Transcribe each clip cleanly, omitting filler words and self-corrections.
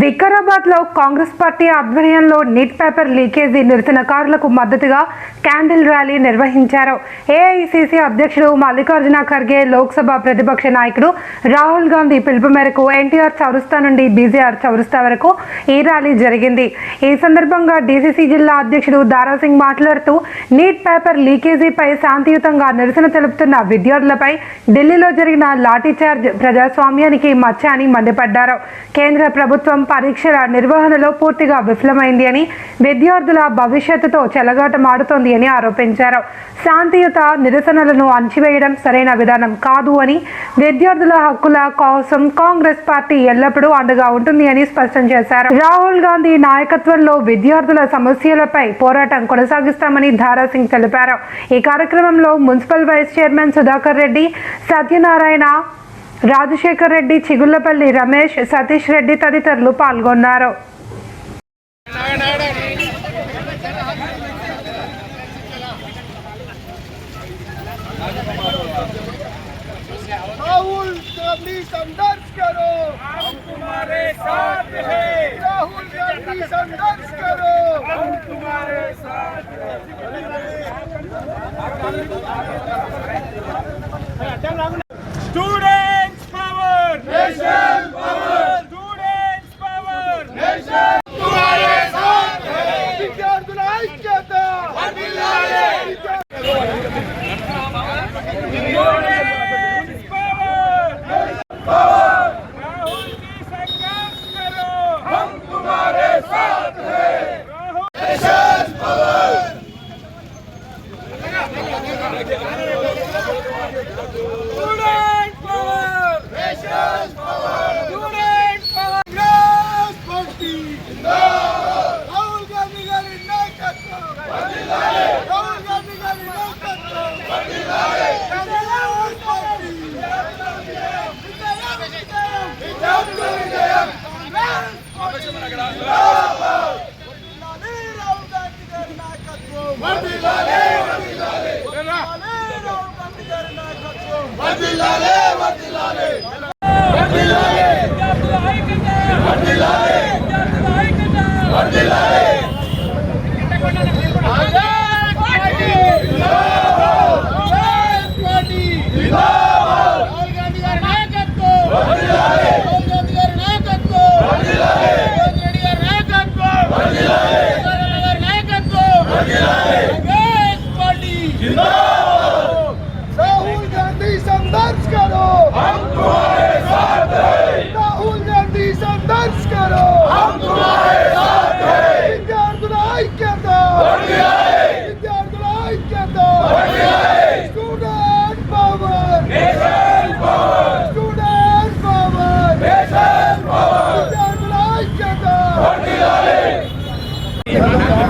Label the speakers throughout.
Speaker 1: వికారాబాద్ లో కాంగ్రెస్ పార్టీ ఆధ్వర్యంలో neat paper leakage నిరసనకారులకు మద్దతుగా క్యాండిల్ ర్యాలీ నిర్వహించారు. ఏఐసిసి అధ్యక్షుడు మల్లికార్జున ఖర్గే, లోక్సభ ప్రతిపక్ష నాయకుడు రాహుల్ గాంధీ పిలుపు మేరకు ఎన్టీఆర్ చౌరస్తా నుండి బీజేఆర్ చౌరస్తా వరకు ఈ ర్యాలీ జరిగింది. ఈ సందర్భంగా డీసీసీ జిల్లా అధ్యక్షుడు దారాసింగ్ మాట్లాడుతూ నీట్ పేపర్ లీకేజీపై శాంతియుతంగా నిరసన తెలుపుతున్న విద్యార్థులపై ఢిల్లీలో జరిగిన లాఠీచార్జ్ ప్రజాస్వామ్యానికి మచ్చ అని మండిపడ్డారు. కేంద్ర ప్రభుత్వం పరీక్షల నిర్వహణలో పూర్తిగా విఫలమైంది అని, విద్యార్థుల భవిష్యత్తుతో చెలగాటమాడుతోంది అని ఆరోపించారు. శాంతియుత నిరసనలను అణచివేయడం సరైన విధానం కాదు అని, విద్యార్థుల హక్కుల కోసం కాంగ్రెస్ పార్టీ ఎల్లప్పుడూ అండగా ఉంటుంది అని స్పష్టం చేశారు. రాహుల్ గాంధీ నాయకత్వంలో విద్యార్థుల సమస్యలపై పోరాటం కొనసాగిస్తామని దారాసింగ్ తెలిపారు. ఈ కార్యక్రమంలో municipal vice chairman Sudhakar Reddy, Satyanarayana, Rajasekhar Reddy, Chigullapalli Ramesh, Satish Reddy తదితరులు పాల్గొన్నారు.
Speaker 2: राहुल गांधी संघर्ष करो, हम तुम्हारे साथ हैं। राहुल गांधी संघर्ष करो, हम तुम्हारे साथ हैं। Students power, nation power, students power, nation तुम्हारे साथ हैं। विद्यार्थुల ఐక్యత వర్ధిల్లాలి,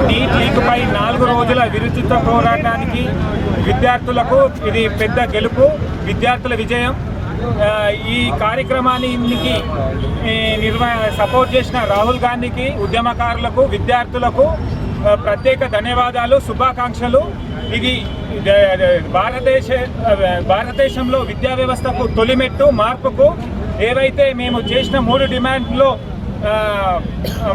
Speaker 3: నీట్ లీక్పై 4 రోజుల విరుచిత పోరాటానికి విద్యార్థులకు ఇది పెద్ద గెలుపు, విద్యార్థుల విజయం. ఈ కార్యక్రమానికి సపోర్ట్ చేసిన రాహుల్ గాంధీకి, ఉద్యమకారులకు, విద్యార్థులకు ప్రత్యేక ధన్యవాదాలు, శుభాకాంక్షలు. ఇది భారతదేశంలో విద్యా వ్యవస్థకు తొలిమెట్టు, మార్పుకు. ఏవైతే మేము చేసిన 3 డిమాండ్లో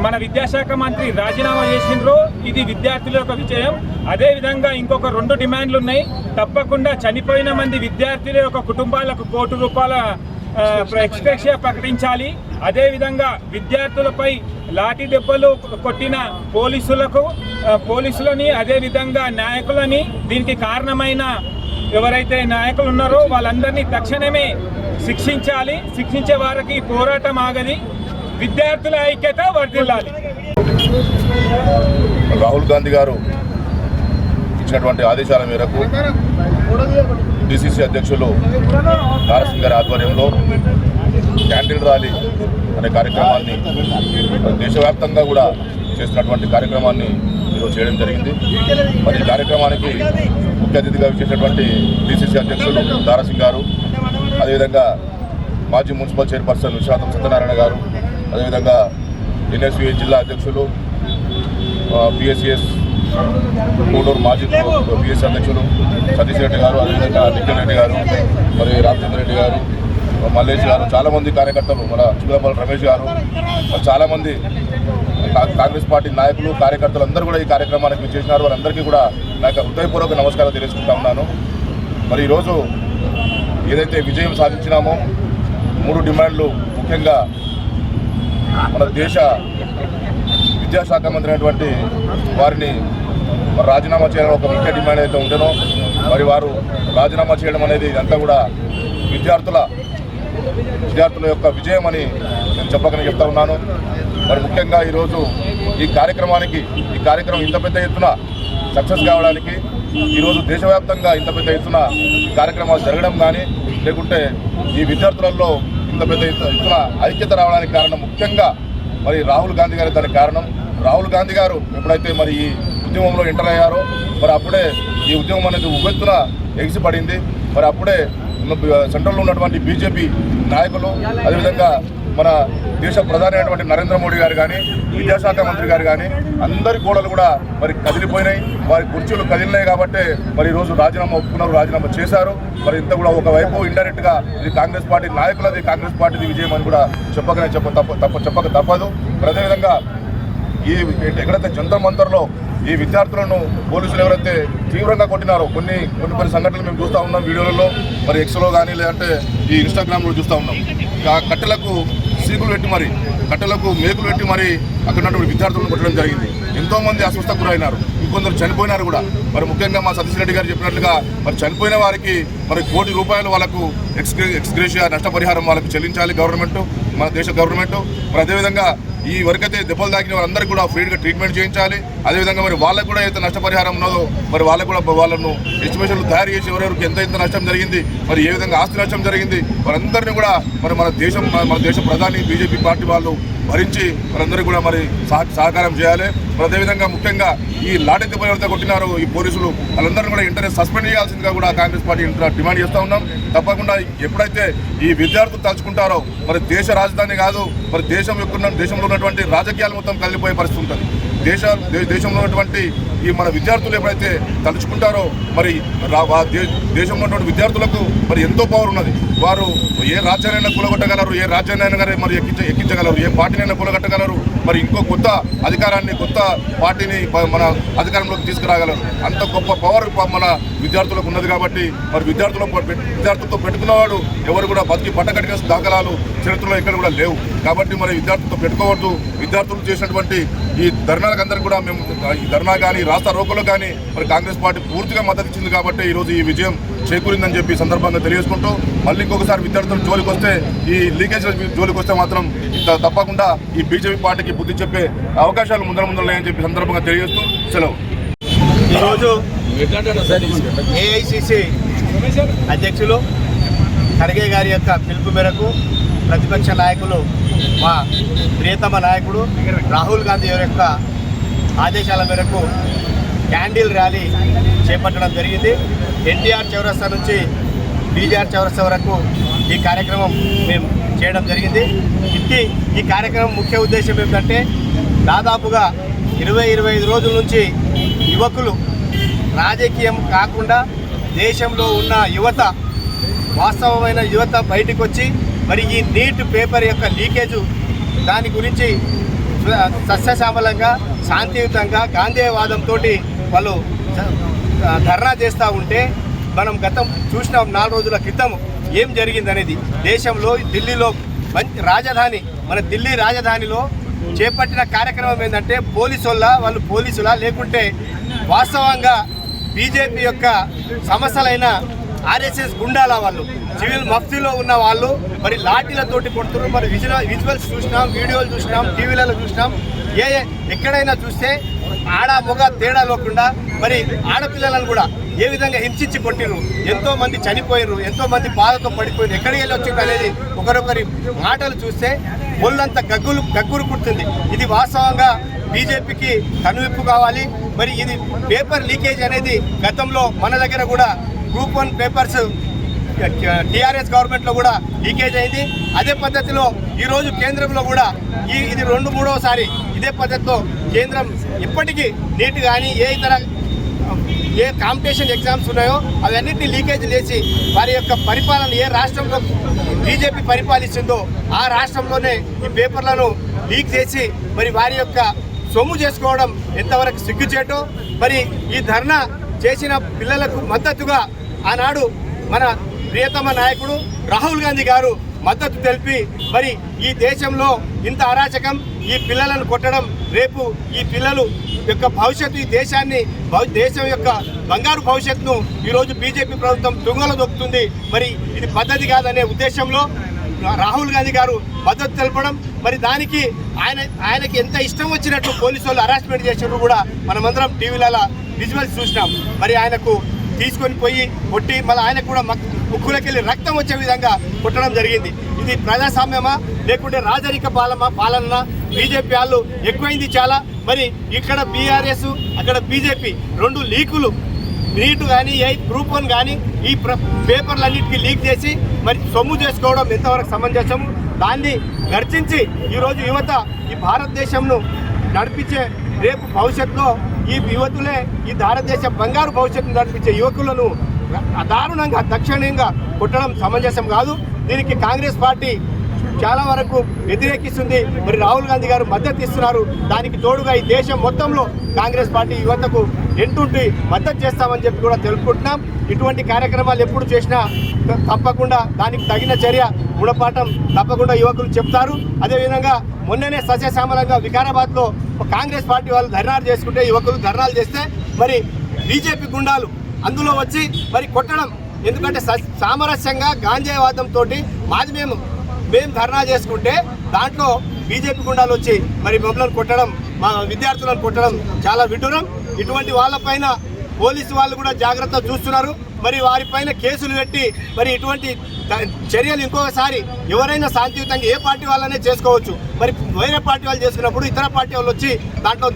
Speaker 3: మన విద్యాశాఖ మంత్రి రాజీనామా చేసిండ్రో ఇది విద్యార్థుల యొక్క విజయం. అదేవిధంగా ఇంకొక 2 డిమాండ్లు ఉన్నాయి. తప్పకుండా చనిపోయిన మంది విద్యార్థుల యొక్క కుటుంబాలకు ₹1 కోటి ఎక్స్‌గ్రేషియా ప్రకటించాలి. అదేవిధంగా విద్యార్థులపై లాఠీ దెబ్బలు కొట్టిన పోలీసులని, అదేవిధంగా నాయకులని, దీనికి కారణమైన ఎవరైతే నాయకులు ఉన్నారో వాళ్ళందరినీ తక్షణమే శిక్షించాలి. శిక్షించే వారికి పోరాటం ఆగది. విద్యార్థుల ఐక్యత వర్ధిల్లాలి.
Speaker 4: రాహుల్ గాంధీ గారు ఇచ్చినటువంటి ఆదేశాల మేరకు డిసిసి అధ్యక్షులు దారాసింగ్ గారి ఆధ్వర్యంలో క్యాండిల్ ర్యాలీ అనే కార్యక్రమాన్ని దేశవ్యాప్తంగా కూడా చేస్తున్నటువంటి కార్యక్రమాన్ని ఈరోజు చేయడం జరిగింది. మరి ఈ కార్యక్రమానికి ముఖ్య అతిథిగా వచ్చేటటువంటి డిసిసి అధ్యక్షులు దారాసింగ్ గారు, అదేవిధంగా మాజీ మున్సిపల్ చైర్పర్సన్ విశ్వనాథం సత్యనారాయణ గారు, అదేవిధంగా ఎన్ఎస్యుఏ జిల్లా అధ్యక్షులు, పిఎస్సిఎస్ కోడూరు మాజీ పిఎస్సీ అధ్యక్షులు సతీష్ రెడ్డి గారు, అదేవిధంగా నిఖిల్ రెడ్డి గారు, మరి రామచంద్ర రెడ్డి గారు, మల్లేష్ గారు, చాలామంది కార్యకర్తలు, మన చిన్నపల్లి రమేష్ గారు, చాలామంది కాంగ్రెస్ పార్టీ నాయకులు కార్యకర్తలు అందరూ కూడా ఈ కార్యక్రమానికి విచ్చేసినారు. వారందరికీ కూడా నాకు హృదయపూర్వక నమస్కారం తెలియజేసుకుంటా ఉన్నాను. మరి ఈరోజు ఏదైతే విజయం సాధించినామో 3 డిమాండ్లు, ముఖ్యంగా మన దేశ విద్యాశాఖ మంత్రి అయినటువంటి వారిని మరి రాజీనామా చేయడం ఒక ముఖ్య డిమాండ్ అయితే ఉంటేనో మరి వారు రాజీనామా చేయడం అనేది ఇదంతా కూడా విద్యార్థుల యొక్క విజయం అని నేను చెప్పకనే చెప్తా ఉన్నాను. మరి ముఖ్యంగా ఈరోజు ఈ కార్యక్రమం ఇంత పెద్ద ఎత్తున సక్సెస్ కావడానికి, ఈరోజు దేశవ్యాప్తంగా ఇంత పెద్ద ఎత్తున కార్యక్రమాలు జరగడం కానీ, లేకుంటే ఈ విద్యార్థులలో ఇంత పెద్ద ఎత్తున ఐక్యత రావడానికి కారణం ముఖ్యంగా మరి రాహుల్ గాంధీ గారి దానికి కారణం. రాహుల్ గాంధీ గారు ఎప్పుడైతే మరి ఈ ఉద్యమంలో ఎంటర్ అయ్యారో మరి అప్పుడే ఈ ఉద్యమం అనేది ఉవ్వెత్తున ఎగిసిపడింది. మరి అప్పుడే సెంట్రల్లో ఉన్నటువంటి బీజేపీ నాయకులు, అదేవిధంగా మన దేశ ప్రధాని అయినటువంటి నరేంద్ర మోడీ గారు కానీ, విద్యాశాఖ మంత్రి గారు కానీ అందరి గోడలు కూడా మరి కదిలిపోయినాయి, వారి కుర్చీలు కదిలినాయి. కాబట్టి మరి ఈరోజు రాజీనామా ఒప్పుకున్నారు, రాజీనామా చేశారు. మరి ఇంత కూడా ఒకవైపు ఇండైరెక్ట్గా ఇది కాంగ్రెస్ పార్టీ నాయకులది, కాంగ్రెస్ పార్టీది విజయం అని కూడా చెప్పక తప్పదు. మరి అదేవిధంగా ఈ ఎక్కడైతే జంతర్ మంతర్లో ఈ విద్యార్థులను పోలీసులు ఎవరైతే తీవ్రంగా కొట్టినారో కొన్ని సంఘటనలు మేము చూస్తూ ఉన్నాం వీడియోలలో, మరి ఎక్స్లో కానీ లేదంటే ఈ ఇన్స్టాగ్రామ్లో చూస్తూ ఉన్నాం. కట్టెలకు సీకులు పెట్టి మరి కట్టెలకు మేకులు పెట్టి మరి అక్కడ ఉన్నటువంటి విద్యార్థులను కొట్టడం జరిగింది. ఎంతోమంది అస్వస్థకు గురైనారు, ఇంకొందరు చనిపోయినారు కూడా. మరి ముఖ్యంగా మా సతీష్ రెడ్డి గారు చెప్పినట్లుగా మరి చనిపోయిన వారికి మరి ₹1 కోటి వాళ్ళకు ఎక్స్గ్రేషియా నష్టపరిహారం వాళ్ళకు చెల్లించాలి గవర్నమెంట్, మన దేశ గవర్నమెంట్. మరి అదేవిధంగా ఈ వరకైతే దెబ్బలు తాకిన వారందరికీ కూడా ఫ్రీగా ట్రీట్మెంట్ చేయించాలి. అదేవిధంగా మరి వాళ్ళకు కూడా అయితే నష్టపరిహారం ఉన్నదో మరి వాళ్ళకు కూడా వాళ్ళను ఎస్టిమేషన్లు తయారు చేసి ఎవరెవరికి ఎంత నష్టం జరిగింది, మరి ఏ విధంగా ఆస్తి నష్టం జరిగింది, వారందరినీ కూడా మరి మన దేశ ప్రధాని బీజేపీ పార్టీ వాళ్ళు భరించి వారందరికీ కూడా మరి సహకారం చేయాలి. మరి అదేవిధంగా ముఖ్యంగా ఈ లాఠీ దెబ్బలు ఎవరైతే కొట్టినారో ఈ పోలీసులు వాళ్ళందరినీ కూడా వెంటనే సస్పెండ్ చేయాల్సిందిగా కూడా కాంగ్రెస్ పార్టీ డిమాండ్ చేస్తూ ఉన్నాం. తప్పకుండా ఎప్పుడైతే ఈ విద్యార్థులు తలుచుకుంటారో మరి దేశ రాజధాని కాదు, మరి దేశంలో ఉన్నటువంటి రాజకీయాలు మొత్తం కలిగిపోయే పరిస్థితి ఉంటుంది. దేశంలో ఉన్నటువంటి ఈ మన విద్యార్థులు ఎప్పుడైతే తలుచుకుంటారో మరి దేశంలో ఉన్నటువంటి విద్యార్థులకు మరి ఎంతో పవర్ ఉన్నది. వారు ఏ రాజ్యాన్నైనా కూలగొట్టగలరు, ఏ రాజ్యాన్నైనా కానీ మరి ఎక్కించగలరు, ఏ పార్టీనైనా కూలగొట్టగలరు, మరి ఇంకో కొత్త అధికారాన్ని కొత్త పార్టీని మన అధికారంలోకి తీసుకురాగలరు. అంత గొప్ప పవర్ మన విద్యార్థులకు ఉన్నది. కాబట్టి మరి విద్యార్థులతో పెట్టుకున్నవాడు ఎవరు కూడా బతికి పట్టకట్టిన దాఖలాలు చరిత్రలో ఎక్కడ కూడా లేవు. కాబట్టి మరి విద్యార్థులతో పెట్టుకోవద్దు. విద్యార్థులు చేసినటువంటి ఈ ధర్నాలకు అందరికీ కూడా మేము ఈ ధర్నా కానీ రాస్తా రోకోలో కానీ మరి కాంగ్రెస్ పార్టీ పూర్తిగా మద్దతు ఇచ్చింది. కాబట్టి ఈరోజు ఈ విజయం చేకూరిందని చెప్పి సందర్భంగా తెలియజేసుకుంటూ మళ్ళీ ఇంకొకసారి విద్యార్థులు జోలికి వస్తే, ఈ లీకేజ్ జోలికి వస్తే మాత్రం తప్పకుండా ఈ బీజేపీ పార్టీకి బుద్ధి చెప్పే అవకాశాలు ముందరలేని చెప్పి సందర్భంగా తెలియజేస్తూ సెలవు.
Speaker 5: ఈరోజు ఏఐసిసి అధ్యక్షులు ఖర్గే గారి యొక్క పిలుపు మేరకు ప్రతిపక్ష నాయకులు మా ప్రియతమ నాయకుడు రాహుల్ గాంధీ యొక్క ఆదేశాల మేరకు క్యాండిల్ ర్యాలీ చేపట్టడం జరిగింది. ఎన్టీఆర్ చౌరస్తా నుంచి బీజేఆర్ చౌరస్తా వరకు ఈ కార్యక్రమం మేము చేయడం జరిగింది. ఈ కార్యక్రమం ముఖ్య ఉద్దేశం ఏమిటంటే దాదాపుగా 20-25 రోజుల నుంచి యువకులు రాజకీయం కాకుండా దేశంలో ఉన్న యువత, వాస్తవమైన యువత బయటకు వచ్చి మరి ఈ నీట్ పేపర్ యొక్క లీకేజు దాని గురించి సస్యశ్యామలంగా శాంతియుతంగా గాంధేయవాదంతో వాళ్ళు ధర్నా చేస్తూ ఉంటే మనం గతం చూసినాం 4 రోజుల క్రితం ఏం జరిగిందనేది. దేశంలో ఢిల్లీలో రాజధాని మన ఢిల్లీ రాజధానిలో చేపట్టిన కార్యక్రమం ఏంటంటే వాళ్ళు పోలీసులా లేకుంటే వాస్తవంగా బీజేపీ యొక్క సమస్యలైన ఆర్ఎస్ఎస్ గుండాల వాళ్ళు సివిల్ మఫ్తీలో ఉన్న వాళ్ళు మరి లాఠీలతోటి కొడుతున్నారు. మరి విజువల్స్ చూసినాం, వీడియోలు చూసినాం, టీవీలలో చూసినాం. ఎక్కడైనా చూస్తే ఆడ మొగ తేడా లేకుండా మరి ఆడపిల్లలను కూడా ఏ విధంగా హింసించి కొట్టిరు, ఎంతోమంది చనిపోయినారు, ఎంతోమంది బాధతో పడిపోయారు. ఎక్కడికి వెళ్ళి వచ్చింది అనేది ఒకరొకరి మాటలు చూస్తే ఒళ్ళంతా గగ్గురు కుడుతుంది. ఇది వాస్తవంగా బీజేపీకి కనువిప్పు కావాలి. మరి ఇది పేపర్ లీకేజ్ అనేది గతంలో మన దగ్గర కూడా గ్రూప్ 1 పేపర్స్ టీఆర్ఎస్ గవర్నమెంట్లో కూడా లీకేజ్ అయింది. అదే పద్ధతిలో ఈరోజు కేంద్రంలో కూడా ఇది 2-3వసారి ఇదే పద్ధతిలో కేంద్రం ఇప్పటికీ నీట్ కానీ ఏ కాంపిటీషన్ ఎగ్జామ్స్ ఉన్నాయో అవన్నిటిని లీకేజ్ చేసి వారి యొక్క పరిపాలన ఏ రాష్ట్రంలో బీజేపీ పరిపాలిస్తుందో ఆ రాష్ట్రంలోనే ఈ పేపర్లను లీక్ చేసి మరి వారి యొక్క సొమ్ము చేసుకోవడం ఎంతవరకు సిగ్గుచేటో. మరి ఈ ధర్నా చేసిన పిల్లలకు మద్దతుగా ఆనాడు మన ప్రియతమ నాయకుడు రాహుల్ గాంధీ గారు మద్దతు తెలిపి మరి ఈ దేశంలో ఇంత అరాచకం, ఈ పిల్లలను కొట్టడం, రేపు ఈ పిల్లలు యొక్క భవిష్యత్తు, ఈ దేశం యొక్క బంగారు భవిష్యత్తును ఈరోజు బీజేపీ ప్రభుత్వం తుంగలో దొక్కుతుంది. మరి ఇది పద్ధతి కాదనే ఉద్దేశంలో రాహుల్ గాంధీ గారు మద్దతు తెలపడం, మరి దానికి ఆయనకి ఎంత ఇష్టం వచ్చినట్టు పోలీసు వాళ్ళు హరాస్మెంట్ చేసినట్టు కూడా మనమందరం టీవీలలో విజువల్స్ చూసినాం. మరి ఆయనకు తీసుకొని పోయి కొట్టి మళ్ళీ ఆయనకు కూడా ముక్కులకెళ్ళి రక్తం వచ్చే విధంగా కొట్టడం జరిగింది. ఇది ప్రజాస్వామ్యమా లేకుంటే రాజరిక పాలన? బీజేపీ వాళ్ళు ఎక్కువైంది చాలా. మరి ఇక్కడ బీఆర్ఎస్ అక్కడ బీజేపీ 2 లీకులు, నీట్ కానీ గ్రూప్ 1 కానీ ఈ పేపర్లన్నింటికి లీక్ చేసి మరి సొమ్ము చేసుకోవడం ఎంతవరకు సమంజసం? దాన్ని గర్జించి ఈరోజు యువత ఈ భారతదేశంను నడిపించే రేపు భవిష్యత్తులో ఈ యువతులే ఈ భారతదేశ బంగారు భవిష్యత్తును నడిపించే యువకులను దారుణంగా దక్షిణంగా కొట్టడం సమంజసం కాదు. దీనికి కాంగ్రెస్ పార్టీ చాలా వరకు వ్యతిరేకిస్తుంది. మరి రాహుల్ గాంధీ గారు మద్దతు ఇస్తున్నారు. దానికి తోడుగా ఈ దేశం మొత్తంలో కాంగ్రెస్ పార్టీ యువతకు ఎంటుంటి మద్దతు చేస్తామని చెప్పి కూడా తెలుపుకుంటున్నాం. ఇటువంటి కార్యక్రమాలు ఎప్పుడు చేసినా తప్పకుండా దానికి తగిన చర్య, గుణపాఠం తప్పకుండా యువకులు చెప్తారు. అదేవిధంగా మొన్ననే సస్యశ్యామలంగా వికారాబాద్లో కాంగ్రెస్ పార్టీ వాళ్ళు ధర్నాలు చేసుకుంటే, యువకులు ధర్నాలు చేస్తే మరి బీజేపీ గుండాలు అందులో వచ్చి మరి కొట్టడం. ఎందుకంటే సామరస్యంగా గాంజేయవాదంతో మేము ధర్నా చేసుకుంటే దాంట్లో బీజేపీ గుండాలు వచ్చి మరి మమ్మల్ని కొట్టడం, మా విద్యార్థులను కొట్టడం చాలా విడ్డూరం. ఇటువంటి వాళ్ళపైన పోలీసు వాళ్ళు కూడా జాగ్రత్త చూస్తున్నారు. మరి వారిపైన కేసులు పెట్టి మరి ఇటువంటి చర్యలు ఇంకొకసారి ఎవరైనా శాంతియుతంగా ఏ పార్టీ వాళ్ళనే చేసుకోవచ్చు. మరి వేరే పార్టీ వాళ్ళు చేసుకున్నప్పుడు ఇతర పార్టీ వాళ్ళు వచ్చి దాంట్లో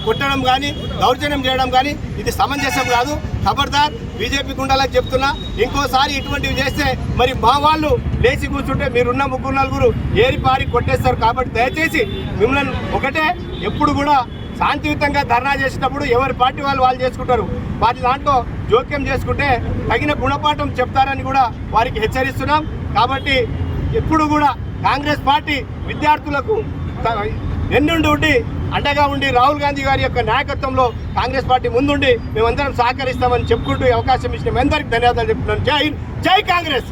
Speaker 5: కొట్టడం కానీ దౌర్జన్యం చేయడం కానీ ఇది సమంజసం కాదు. ఖబర్దార్ బీజేపీ గుండాలకు చెప్తున్నా, ఇంకోసారి ఇటువంటివి చేస్తే మరి మా వాళ్ళు లేచి కూర్చుంటే మీరున్న 3-4 ఏరి పారి కొట్టేస్తారు. కాబట్టి దయచేసి మిమ్మల్ని ఒకటే, ఎప్పుడు కూడా శాంతియుతంగా ధర్నా చేసేటప్పుడు ఎవరి పార్టీ వాళ్ళు చేసుకుంటారు. వారి దాంట్లో జోక్యం చేసుకుంటే తగిన గుణపాఠం చెప్తారని కూడా వారికి హెచ్చరిస్తున్నాం. కాబట్టి ఎప్పుడు కూడా కాంగ్రెస్ పార్టీ విద్యార్థులకు వెన్నుండి ఉండి అండగా ఉండి రాహుల్ గాంధీ గారి యొక్క నాయకత్వంలో కాంగ్రెస్ పార్టీ ముందుండి మేమందరం సహకరిస్తామని చెప్పుకుంటూ అవకాశం ఇచ్చిన మీ అందరికీ ధన్యవాదాలు చెప్తున్నాను. జై హింద్, జై కాంగ్రెస్.